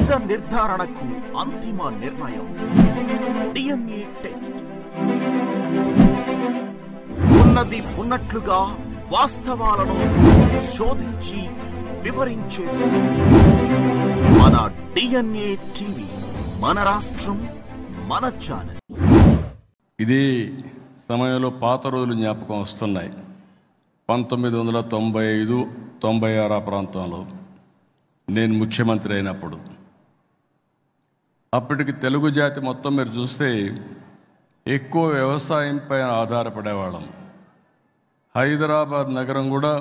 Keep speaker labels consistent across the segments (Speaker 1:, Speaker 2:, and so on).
Speaker 1: నిజ నిర్ధారణకు అంతిమ నిర్ణయం డిఎన్ఏ టెస్ట్. ఉన్నది ఉన్నట్లుగా వాస్తవాలను శోధించి వివరించే మన డిఎన్ఏ టీవీ, మన రాష్ట్రం, మన ఛానల్.
Speaker 2: ఇదే సమయంలో పాత రోజులు జ్ఞాపకం వస్తున్నాయి. 1995-96 ప్రాంతంలో నేను ముఖ్యమంత్రి అయినప్పుడు, అప్పటికి తెలుగు జాతి మొత్తం మీరు చూస్తే ఎక్కువ వ్యవసాయం పైన ఆధారపడేవాళ్ళం. హైదరాబాద్ నగరం కూడా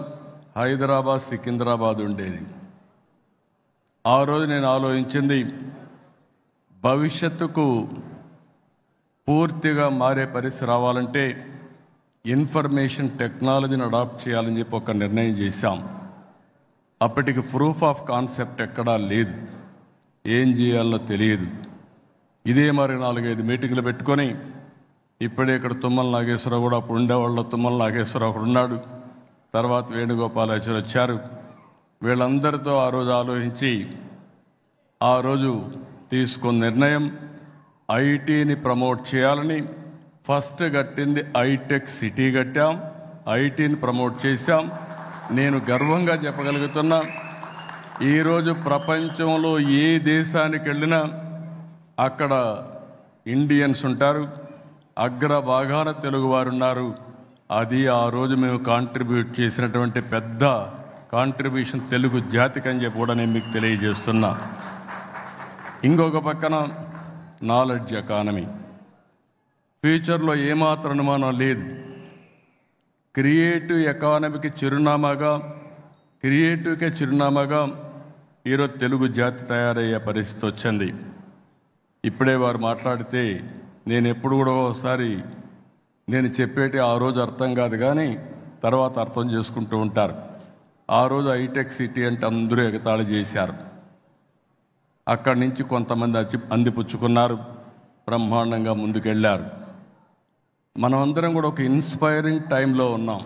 Speaker 2: హైదరాబాద్ సికింద్రాబాద్ ఉండేది. ఆ రోజు నేను ఆలోచించింది, భవిష్యత్తుకు పూర్తిగా మారే పరిస్థితి రావాలంటే ఇన్ఫర్మేషన్ టెక్నాలజీని అడాప్ట్ చేయాలని చెప్పి ఒక నిర్ణయం చేశాం. అప్పటికి ప్రూఫ్ ఆఫ్ కాన్సెప్ట్ ఎక్కడా లేదు, ఏం చేయాలో తెలియదు. ఇదే మరి 4-5 మీటింగ్లు పెట్టుకొని, ఇప్పుడే ఇక్కడ తుమ్మల నాగేశ్వరరావు కూడా అప్పుడు ఉండేవాళ్ళు. తుమ్మల నాగేశ్వరరావు అక్కడ ఉన్నాడు, తర్వాత వేణుగోపాలాచారి వచ్చారు. వీళ్ళందరితో ఆ రోజు ఆలోచించి ఆ రోజు తీసుకున్న నిర్ణయం ఐటీని ప్రమోట్ చేయాలని. ఫస్ట్ కట్టింది ఐటెక్ సిటీ కట్టాం, ఐటీని ప్రమోట్ చేశాం. నేను గర్వంగా చెప్పగలుగుతున్నా, ఈరోజు ప్రపంచంలో ఏ దేశానికి వెళ్ళినా అక్కడ ఇండియన్స్ ఉంటారు, అగ్రభాగాన తెలుగువారు ఉన్నారు. అది ఆ రోజు మేము కాంట్రిబ్యూట్ చేసినటువంటి పెద్ద కాంట్రిబ్యూషన్ తెలుగు జాతికి అని చెప్పి కూడా నేను మీకు తెలియజేస్తున్నా. ఇంకొక పక్కన నాలెడ్జ్ ఎకానమీ, ఫ్యూచర్లో ఏమాత్రం అనుమానం లేదు, క్రియేటివ్ ఎకానమీకి చిరునామాగా, క్రియేటివ్కే చిరునామాగా ఈరోజు తెలుగు జాతి తయారయ్యే పరిస్థితి వచ్చింది. ఇప్పుడే వారు మాట్లాడితే నేను ఎప్పుడు కూడా ఒకసారి నేను చెప్పేటి ఆ రోజు అర్థం కాదు, కానీ తర్వాత అర్థం చేసుకుంటూ ఉంటారు. ఆ రోజు హైటెక్ సిటీ అంటే అందరూ ఎగతాళి చేశారు. అక్కడి నుంచి కొంతమంది అందిపుచ్చుకున్నారు, బ్రహ్మాండంగా ముందుకెళ్ళారు. మనమందరం కూడా ఒక ఇన్స్పైరింగ్ టైంలో ఉన్నాం.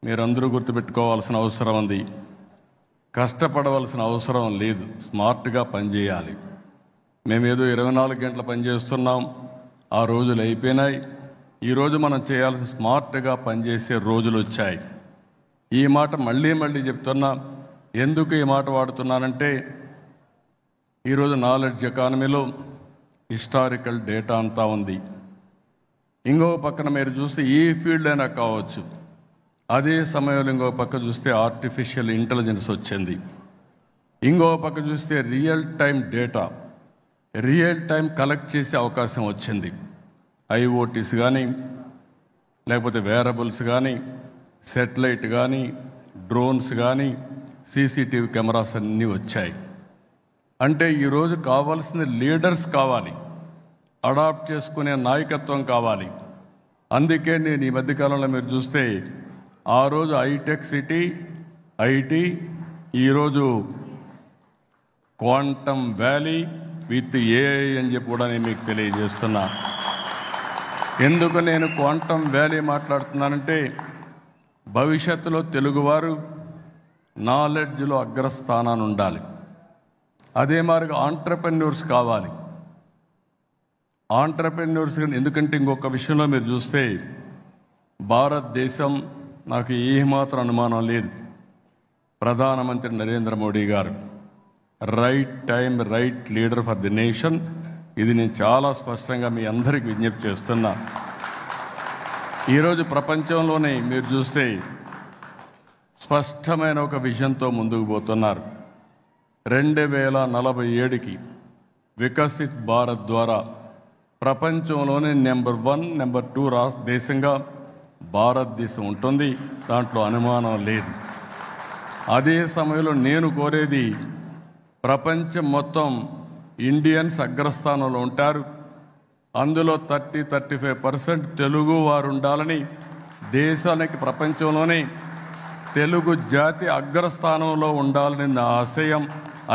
Speaker 2: మీరందరూ గుర్తుపెట్టుకోవాల్సిన అవసరం ఉంది. కష్టపడవలసిన అవసరం లేదు, స్మార్ట్గా పనిచేయాలి. మేమేదో 24 గంటలు పనిచేస్తున్నాం, ఆ రోజులు అయిపోయినాయి. ఈరోజు మనం చేయాల్సిన స్మార్ట్గా పనిచేసే రోజులు వచ్చాయి. ఈ మాట మళ్ళీ మళ్ళీ చెప్తున్నా. ఎందుకు ఈ మాట వాడుతున్నానంటే, ఈరోజు నాలెడ్జ్ ఎకానమీలో హిస్టారికల్ డేటా అంతా ఉంది. ఇంకొక పక్కన మీరు చూస్తే ఏ ఫీల్డ్ అయినా కావచ్చు, అదే సమయంలో ఇంకొక పక్క చూస్తే ఆర్టిఫిషియల్ ఇంటెలిజెన్స్ వచ్చింది. ఇంకొక పక్క చూస్తే real time data, real time collect చేసే అవకాశం వచ్చింది. ఐఓటీస్ కానీ, లేకపోతే వేరబుల్స్ కానీ, సెటిలైట్ కానీ, డ్రోన్స్ కానీ, సీసీటీవీ కెమెరాస్ అన్నీ వచ్చాయి. అంటే ఈరోజు కావాల్సిన లీడర్స్ కావాలి, అడాప్ట్ చేసుకునే నాయకత్వం కావాలి. అందుకే నేను ఈ మధ్యకాలంలో మీరు చూస్తే ఆ రోజు హైటెక్ సిటీ, ఐటీ, ఈరోజు క్వాంటమ్ వ్యాలీ విత్ ఏఐ అని చెప్పి కూడా నేను మీకు తెలియజేస్తున్నా. ఎందుకు నేను క్వాంటమ్ వ్యాలీ మాట్లాడుతున్నానంటే, భవిష్యత్తులో తెలుగువారు నాలెడ్జ్లో అగ్రస్థానాన్ని ఉండాలి. అదే మాదిరిగా ఆంట్రప్రెన్యూర్స్ కావాలి. ఆంట్రప్రెన్యూర్స్ ఎందుకంటే ఇంకొక విషయంలో మీరు చూస్తే భారతదేశం, నాకు ఏమాత్రం అనుమానం లేదు, ప్రధానమంత్రి నరేంద్ర మోడీ గారు right time right leader for the nation. ఇది నేను చాలా స్పష్టంగా మీ అందరికీ విజ్ఞప్తి చేస్తున్నా. ఈరోజు ప్రపంచంలోనే మీరు చూస్తే స్పష్టమైన ఒక విజన్తో ముందుకు పోతున్నారు. 2047కి వికసిత్ భారత్ ద్వారా ప్రపంచంలోనే నెంబర్ 1, నెంబర్ 2 దేశంగా భారతదేశం ఉంటుంది, దాంట్లో అనుమానం లేదు. అదే సమయంలో నేను కోరేది, ప్రపంచం మొత్తం ఇండియన్స్ అగ్రస్థానంలో ఉంటారు, అందులో 30-35% తెలుగు వారు ఉండాలని, దేశానికి ప్రపంచంలోనే తెలుగు జాతి అగ్రస్థానంలో ఉండాలని నా ఆశయం.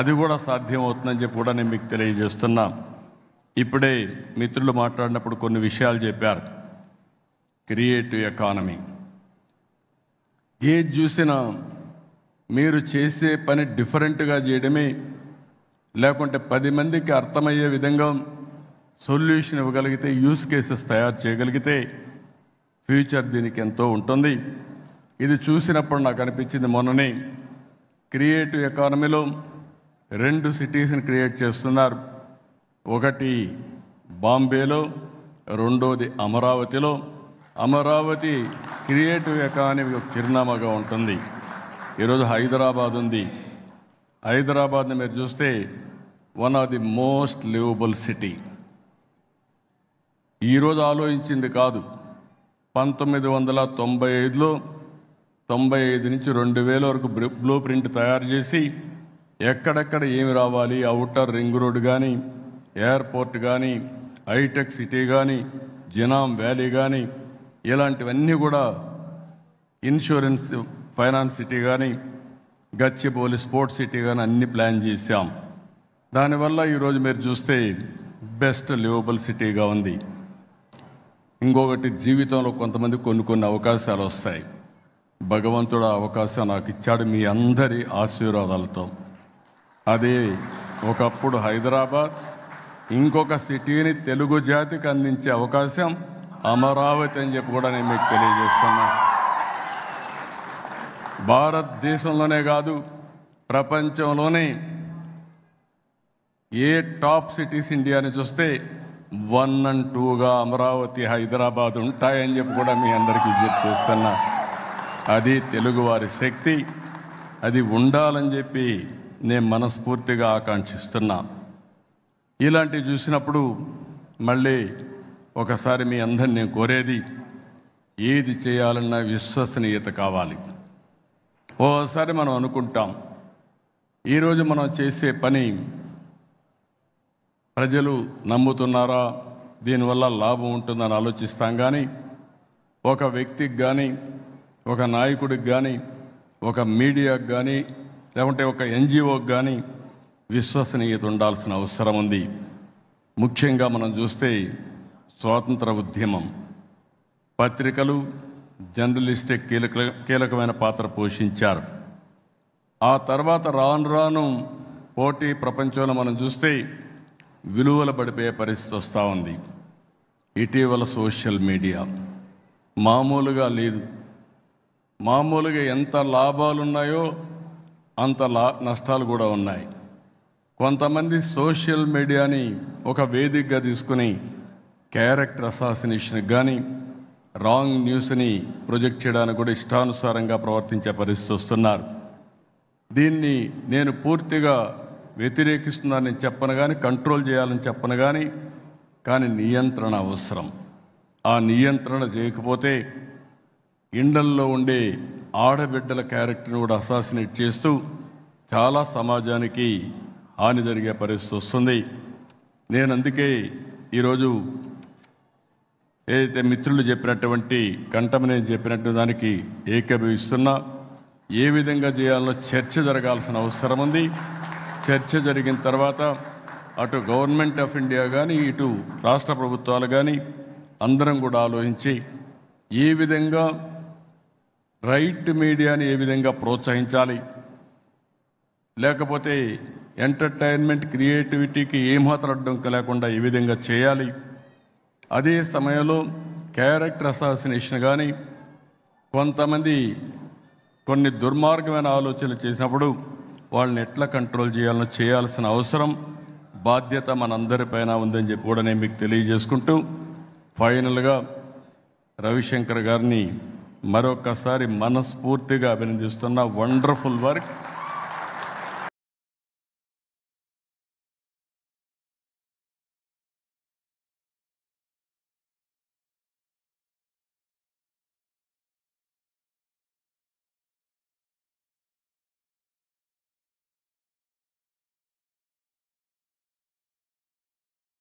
Speaker 2: అది కూడా సాధ్యమవుతుందని చెప్పి కూడా నేను మీకు తెలియజేస్తున్నా. ఇప్పుడే మిత్రులు మాట్లాడినప్పుడు కొన్ని విషయాలు చెప్పారు. క్రియేటివ్ ఎకానమీ, ఏది చూసినా మీరు చేసే పని డిఫరెంట్గా చేయడమే లేకుంటే 10 మందికి అర్థమయ్యే విధంగా సొల్యూషన్ ఇవ్వగలిగితే, యూస్ కేసెస్ తయారు చేయగలిగితే ఫ్యూచర్ దీనికి ఎంతో ఉంటుంది. ఇది చూసినప్పుడు నాకు అనిపించింది, మొన్ననే క్రియేటివ్ ఎకానమీలో 2 సిటీస్ని క్రియేట్ చేస్తున్నారు. ఒకటి బాంబేలో, రెండోది అమరావతిలో. అమరావతి క్రియేటివ్ ఎకానమీ చిరునామాగా ఉంటుంది. ఈరోజు హైదరాబాద్ ఉంది. హైదరాబాద్ని మీరు చూస్తే one of the most liveable city. ఈరోజు ఆలోచించింది కాదు. 1995లో 95 నుంచి 2000 వరకు బ్లూ ప్రింట్ తయారు చేసి ఎక్కడెక్కడ ఏమి రావాలి, ఔటర్ రింగ్ రోడ్ కానీ, ఎయిర్పోర్ట్ కానీ, హైటెక్ సిటీ కానీ, జినాం వ్యాలీ కానీ, ఇలాంటివన్నీ కూడా, ఇన్సూరెన్స్ ఫైనాన్స్ సిటీ కానీ, గచ్చిబౌలి స్పోర్ట్స్ సిటీ కానీ అన్ని ప్లాన్ చేశాం. దానివల్ల ఈరోజు మీరు చూస్తే బెస్ట్ లివబుల్ సిటీగా ఉంది. ఇంకొకటి, జీవితంలో కొంతమంది కొన్ని అవకాశాలు వస్తాయి. భగవంతుడు ఆ అవకాశం నాకు ఇచ్చాడు మీ అందరి ఆశీర్వాదాలతో. అదే ఒకప్పుడు హైదరాబాద్, ఇంకొక సిటీని తెలుగు జాతికి అందించే అవకాశం అమరావతి అని చెప్పి కూడా నేను మీకు తెలియజేస్తున్నా. భారతదేశంలోనే కాదు, ప్రపంచంలోనే ఏ టాప్ సిటీస్ ఇండియాని చూస్తే 1 and 2గా అమరావతి, హైదరాబాద్ ఉంటాయని చెప్పి కూడా మీ అందరికీ విజ్ఞప్తి చేస్తున్నా. అది తెలుగువారి శక్తి, అది ఉండాలని చెప్పి నేను మనస్ఫూర్తిగా ఆకాంక్షిస్తున్నా. ఇలాంటివి చూసినప్పుడు మళ్ళీ ఒకసారి మీ అందరిని నేను కోరేది, ఏది చేయాలన్నా విశ్వసనీయత కావాలి. ఓసారి మనం అనుకుంటాం, ఈరోజు మనం చేసే పని ప్రజలు నమ్ముతున్నారా, దీనివల్ల లాభం ఉంటుందని ఆలోచిస్తాం. కానీ ఒక వ్యక్తికి కానీ, ఒక నాయకుడికి కానీ, ఒక మీడియాకి కానీ, లేకుంటే ఒక ఎన్జిఓకి కానీ విశ్వసనీయత ఉండాల్సిన అవసరం ఉంది. ముఖ్యంగా మనం చూస్తే స్వాతంత్ర ఉద్యమం, పత్రికలు, జర్నలిస్టిక్ కీలకమైన పాత్ర పోషించారు. ఆ తర్వాత రాను రాను పోటీ ప్రపంచంలో మనం చూస్తే విలువలు పడిపోయే పరిస్థితి వస్తూ ఉంది. ఇటీవల సోషల్ మీడియా మామూలుగా లేదు. మామూలుగా ఎంత లాభాలు ఉన్నాయో అంత నష్టాలు కూడా ఉన్నాయి. కొంతమంది సోషల్ మీడియాని ఒక వేదికగా తీసుకుని క్యారెక్టర్ అసాసినేషన్కి కానీ, రాంగ్ న్యూస్ని ప్రొజెక్ట్ చేయడానికి కూడా ఇష్టానుసారంగా ప్రవర్తించే పరిస్థితి వస్తున్నారు. దీన్ని నేను పూర్తిగా వ్యతిరేకిస్తున్నానని చెప్పను కానీ, కంట్రోల్ చేయాలని చెప్పను కానీ నియంత్రణ అవసరం. ఆ నియంత్రణ చేయకపోతే ఇండల్లో ఉండే ఆడబిడ్డల క్యారెక్టర్ని కూడా అసాసినేట్ చేస్తూ చాలా సమాజానికి హాని జరిగే పరిస్థితి వస్తుంది. నేను అందుకే ఈరోజు ఏదైతే మిత్రులు చెప్పినటువంటి కంఠమనే చెప్పినట్టు దానికి ఏకీభవిస్తున్నా. ఏ విధంగా చేయాలో చర్చ జరగాల్సిన అవసరం ఉంది. చర్చ జరిగిన తర్వాత అటు గవర్నమెంట్ ఆఫ్ ఇండియా కానీ, ఇటు రాష్ట్ర ప్రభుత్వాలు కానీ అందరం కూడా ఆలోచించి ఏ విధంగా రైట్ మీడియాని ఏ విధంగా ప్రోత్సహించాలి, లేకపోతే ఎంటర్టైన్మెంట్ క్రియేటివిటీకి ఏమాత్రం అడ్డంకి లేకుండా ఏ విధంగా చేయాలి, అదే సమయంలో క్యారెక్టర్ అసాసినేషన్ కానీ, కొంతమంది కొన్ని దుర్మార్గమైన ఆలోచనలు చేసినప్పుడు వాళ్ళని ఎట్లా కంట్రోల్ చేయాలో చేయాల్సిన అవసరం, బాధ్యత మనందరిపైన ఉందని చెప్పి కూడా నేను మీకు తెలియజేసుకుంటూ, ఫైనల్గా రవిశంకర్ గారిని మరొకసారి మనస్ఫూర్తిగా అభినందిస్తున్న. Wonderful work.